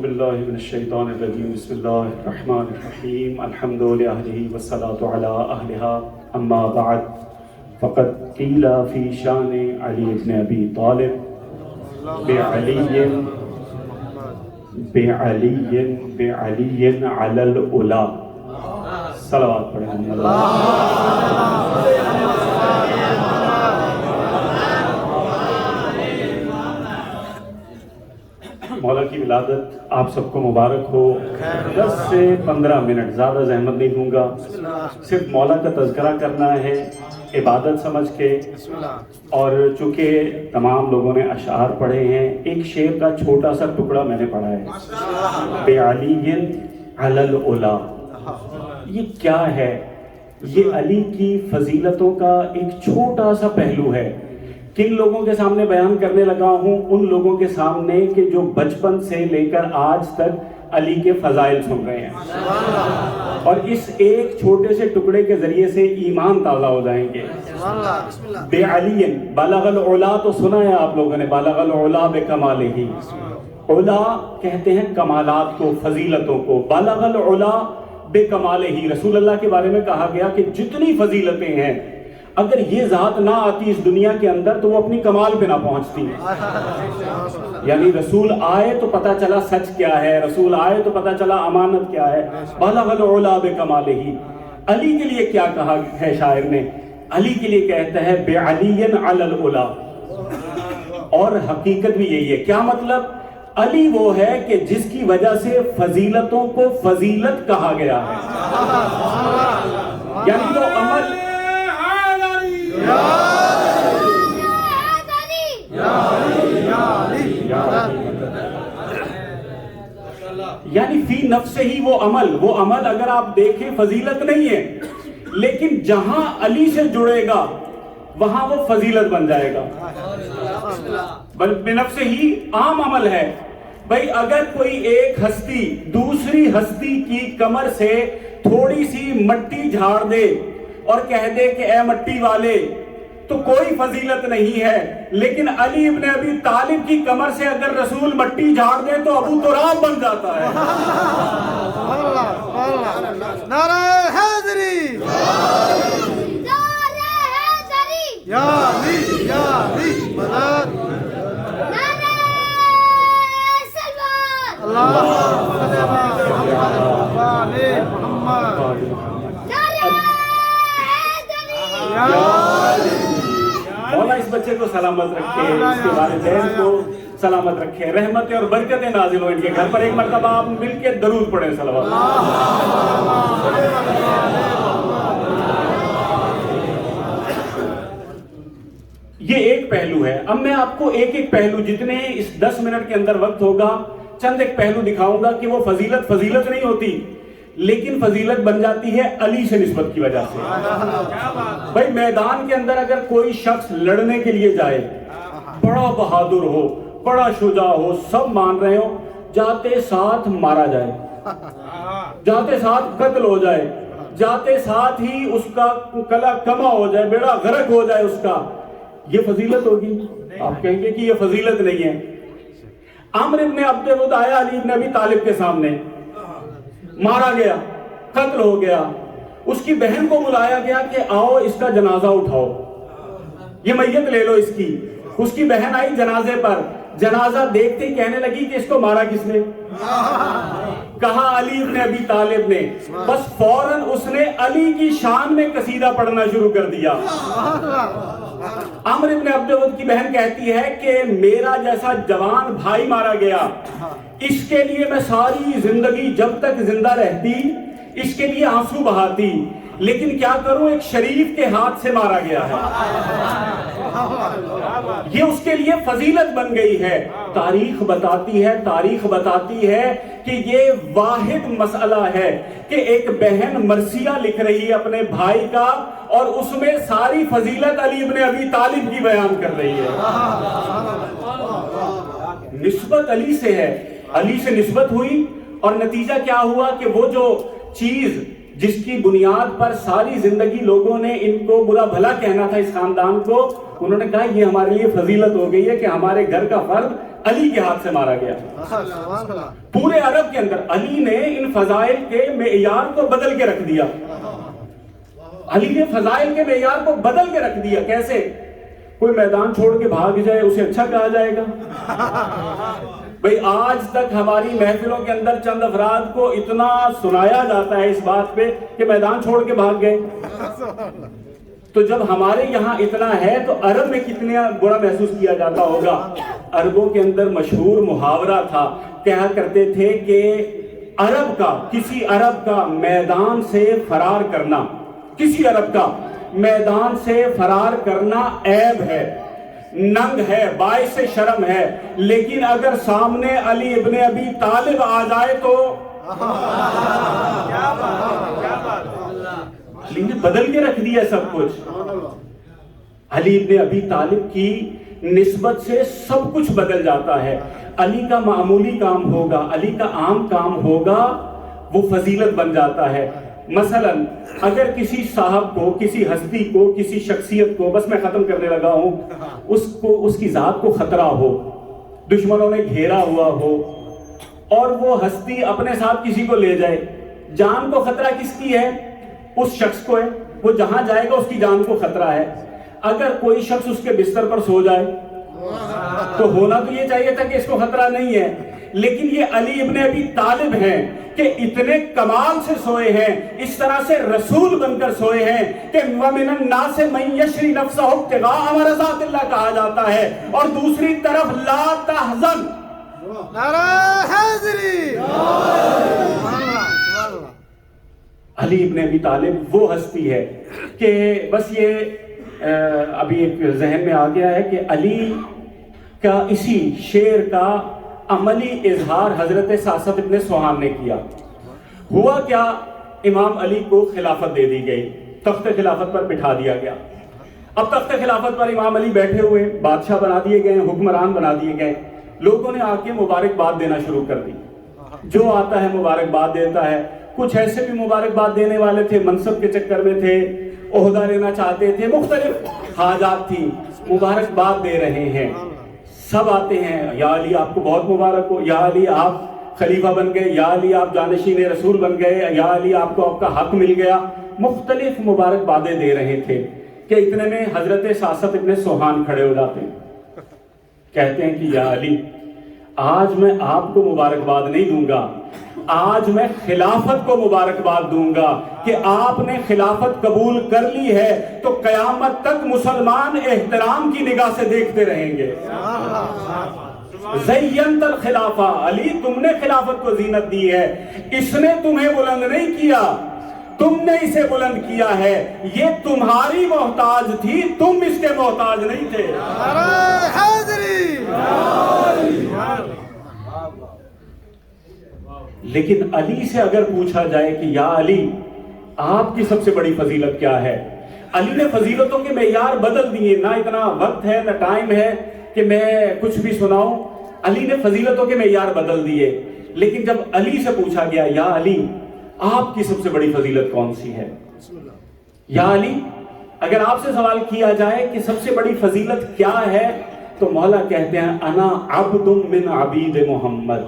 باللہ من الشیطان الرجیم بسم اللہ الرحمن الرحیم الحمد للہ والصلاة علی اہلہا اما بعد فقد قیل فی شان علی بن ابی طالب بعلی علی الاولا. صلوات پڑھیں اللہ. مولا کی ولادت آپ سب کو مبارک ہو. 10 سے 15 منٹ زیادہ زحمت نہیں دوں گا، صرف مولا کا تذکرہ کرنا ہے عبادت سمجھ کے. اور چونکہ تمام لوگوں نے اشعار پڑھے ہیں، ایک شعر کا چھوٹا سا ٹکڑا میں نے پڑھا ہے، بعلی علی الاولا. یہ کیا ہے؟ یہ علی کی فضیلتوں کا ایک چھوٹا سا پہلو ہے. کن لوگوں کے سامنے بیان کرنے لگا ہوں؟ ان لوگوں کے سامنے کہ جو بچپن سے لے کر آج تک علی کے فضائل سن رہے ہیں، اور اس ایک چھوٹے سے ٹکڑے کے ذریعے سے ایمان تازہ ہو جائیں گے. بعلی بلغ العلا تو سنا ہے آپ لوگوں نے، بلغ العلا بکمالہ. علا کہتے ہیں کمالات کو، فضیلتوں کو. بلغ العلا بکمالہ، رسول اللہ کے بارے میں کہا گیا کہ جتنی فضیلتیں ہیں اگر یہ ذات نہ آتی اس دنیا کے اندر تو وہ اپنی کمال پہ نہ پہنچتی. یعنی رسول آئے تو پتہ چلا سچ کیا ہے، رسول آئے تو پتہ چلا امانت کیا ہے. بلغ العلا بکمالہ. علی کے لیے کیا کہا ہے شاعر نے؟ علی کے لیے کہتا ہے بعلی علی الاولا. اور حقیقت بھی یہی ہے. کیا مطلب؟ علی وہ ہے کہ جس کی وجہ سے فضیلتوں کو فضیلت کہا گیا ہے. یعنی وہ عمل یعنی فی نفس ہی وہ عمل اگر آپ دیکھیں فضیلت نہیں ہے، لیکن جہاں علی سے جڑے گا وہاں وہ فضیلت بن جائے گا. بنفس ہی عام عمل ہے. بھئی اگر کوئی ایک ہستی دوسری ہستی کی کمر سے تھوڑی سی مٹی جھاڑ دے اور کہہ دے کہ اے مٹی والے، تو کوئی فضیلت نہیں ہے. لیکن علی ابن ابی طالب کی کمر سے اگر رسول مٹی جھاڑ دے تو ابو تراب بن جاتا ہے. نعرہ حیدری، نعرہ حیدری، یا علی یا علی مدد، نعرہ سلوات، اللہم صلی علی محمد، نعرہ حیدری یا مولا اس بچے کو سلامت رکھے، اس کے والدین کو سلامت رکھے، رحمتیں اور برکتیں نازل ہو ان کے گھر پر. ایک مرتبہ آپ مل کے درود پڑھیں صلوات. یہ ایک پہلو ہے. اب میں آپ کو ایک ایک پہلو، جتنے اس 10 منٹ کے اندر وقت ہوگا، چند ایک پہلو دکھاؤں گا کہ وہ فضیلت نہیں ہوتی، لیکن فضیلت بن جاتی ہے علی سے نسبت کی وجہ سے. بھائی میدان کے اندر اگر کوئی شخص لڑنے کے لیے جائے، بڑا بہادر ہو، بڑا شجاع ہو، سب مان رہے ہو، جاتے ساتھ مارا جائے، جاتے ساتھ قتل ہو جائے، جاتے ساتھ ہی اس کا کلا کما ہو جائے، بیڑا غرق ہو جائے اس کا، یہ فضیلت ہوگی؟ آپ کہیں گے کہ یہ فضیلت نہیں ہے. عمرو ابن عبد ود آیا علی ابن ابی طالب کے سامنے، مارا گیا، قتل ہو گیا. اس کی بہن کو بلایا گیا کہ آؤ اس کا جنازہ اٹھاؤ، یہ میت لے لو اس کی. اس کی بہن آئی جنازے پر، جنازہ دیکھتے ہی کہنے لگی کہ اس کو مارا کس نے؟ کہا علی ابن ابی طالب نے. بس فوراً اس نے علی کی شان میں قصیدہ پڑھنا شروع کر دیا. عمرو ابن عبد ود کی بہن کہتی ہے کہ میرا جیسا جوان بھائی مارا گیا، اس کے لیے میں ساری زندگی جب تک زندہ رہتی اس کے لیے آنسو بہاتی، لیکن کیا کروں، ایک شریف کے ہاتھ سے مارا گیا ہے. یہ اس کے لیے فضیلت بن گئی ہے. تاریخ بتاتی ہے کہ یہ واحد مسئلہ ہے کہ ایک بہن مرثیہ لکھ رہی ہے اپنے بھائی کا، اور اس میں ساری فضیلت علی ابن ابی طالب کی بیان کر رہی ہے. نسبت علی سے ہے، علی سے نسبت ہوئی، اور نتیجہ کیا ہوا کہ وہ جو چیز جس کی بنیاد پر ساری زندگی لوگوں نے ان کو برا بھلا کہنا تھا اس خاندان کو، انہوں نے کہا یہ ہمارے لیے فضیلت ہو گئی ہے کہ ہمارے گھر کا فرد علی کے ہاتھ سے مارا گیا. پورے عرب کے اندر علی نے ان فضائل کے معیار کو بدل کے رکھ دیا. علی نے فضائل کے معیار کو بدل کے رکھ دیا. کیسے؟ کوئی میدان چھوڑ کے بھاگ جائے اسے اچھا کہا جائے گا؟ بھئی آج تک ہماری محفلوں کے اندر چند افراد کو اتنا سنایا جاتا ہے اس بات پہ کہ میدان چھوڑ کے بھاگ گئے. تو جب ہمارے یہاں اتنا ہے تو عرب میں کتنا برا محسوس کیا جاتا ہوگا. عربوں کے اندر مشہور محاورہ تھا, کہا کرتے تھے کہ کسی عرب کا میدان سے فرار کرنا, کسی عرب کا میدان سے فرار کرنا عیب ہے, ننگ ہے, باعث شرم ہے, لیکن اگر سامنے علی ابن ابی طالب آ جائے تو علی نے بدل کے رکھ دیا سب کچھ. علی ابن ابی طالب کی نسبت سے سب کچھ بدل جاتا ہے. علی کا معمولی کام ہوگا, علی کا عام کام ہوگا, وہ فضیلت بن جاتا ہے. مثلا اگر کسی صاحب کو, کسی ہستی کو, کسی شخصیت کو, بس میں ختم کرنے لگا ہوں, اس کی ذات کو خطرہ ہو, دشمنوں نے گھیرا ہوا ہو اور وہ ہستی اپنے ساتھ کسی کو لے جائے, جان کو خطرہ کس کی ہے؟ اس شخص کو ہے. وہ جہاں جائے گا اس کی جان کو خطرہ ہے. اگر کوئی شخص اس کے بستر پر سو جائے تو ہونا تو یہ چاہیے تھا کہ اس کو خطرہ نہیں ہے, لیکن یہ علی ابن ابی طالب ہیں کہ اتنے کمال سے سوئے ہیں, اس طرح سے رسول بن کر سوئے ہیں کہ وَمِنَ النَّاسِ مَن يَشْرِي نَفْسَهُ ابْتِغَاءَ مَرْضَاتِ اللَّهِ کہا جاتا ہے. اور دوسری طرف لا تحزن, نعرہ حیدری. علی ابن ابی طالب وہ ہستی ہے کہ بس یہ ابھی ایک ذہن میں آ گیا ہے کہ علی کا اسی شعر کا عملی اظہار حضرت ساسب ابن سوہان نے کیا. ہوا کیا, امام علی کو خلافت دے دی گئی, تخت خلافت پر بٹھا دیا گیا. اب تخت خلافت پر امام علی بیٹھے ہوئے, بادشاہ بنا دیے گئے, حکمران بنا دیے گئے. لوگوں نے آ کے مبارکباد دینا شروع کر دی, جو آتا ہے مبارکباد دیتا ہے. کچھ ایسے بھی مبارکباد دینے والے تھے, منصب کے چکر میں تھے, عہدہ لینا چاہتے تھے, مختلف حاجات تھی, مبارکباد دے رہے ہیں. سب آتے ہیں, یا علی آپ کو بہت مبارک ہو, یا علی آپ خلیفہ بن گئے, یا علی آپ جانشین رسول بن گئے, یا علی آپ کو آپ کا حق مل گیا. مختلف مبارکبادیں دے رہے تھے کہ اتنے میں حضرت ساسب ابن سوہان کھڑے ہو جاتے ہیں, کہتے ہیں کہ یا علی آج میں آپ کو مبارکباد نہیں دوں گا, آج میں خلافت کو مبارکباد دوں گا کہ آپ نے خلافت قبول کر لی ہے تو قیامت تک مسلمان احترام کی نگاہ سے دیکھتے رہیں گے. زینت الخلافہ, علی تم نے خلافت کو زینت دی ہے, اس نے تمہیں بلند نہیں کیا, تم نے اسے بلند کیا ہے. یہ تمہاری محتاج تھی, تم اس کے محتاج نہیں تھے. لیکن علی سے اگر پوچھا جائے کہ یا علی آپ کی سب سے بڑی فضیلت کیا ہے, علی نے فضیلتوں کے معیار بدل دیے. نہ اتنا وقت ہے نہ ٹائم ہے کہ میں کچھ بھی سناؤں. علی نے فضیلتوں کے معیار بدل دیے. لیکن جب علی سے پوچھا گیا یا علی آپ کی سب سے بڑی فضیلت کون سی ہے, یا علی اگر آپ سے سوال کیا جائے کہ سب سے بڑی فضیلت کیا ہے تو مولا کہتے ہیں انا عبد من عبید محمد.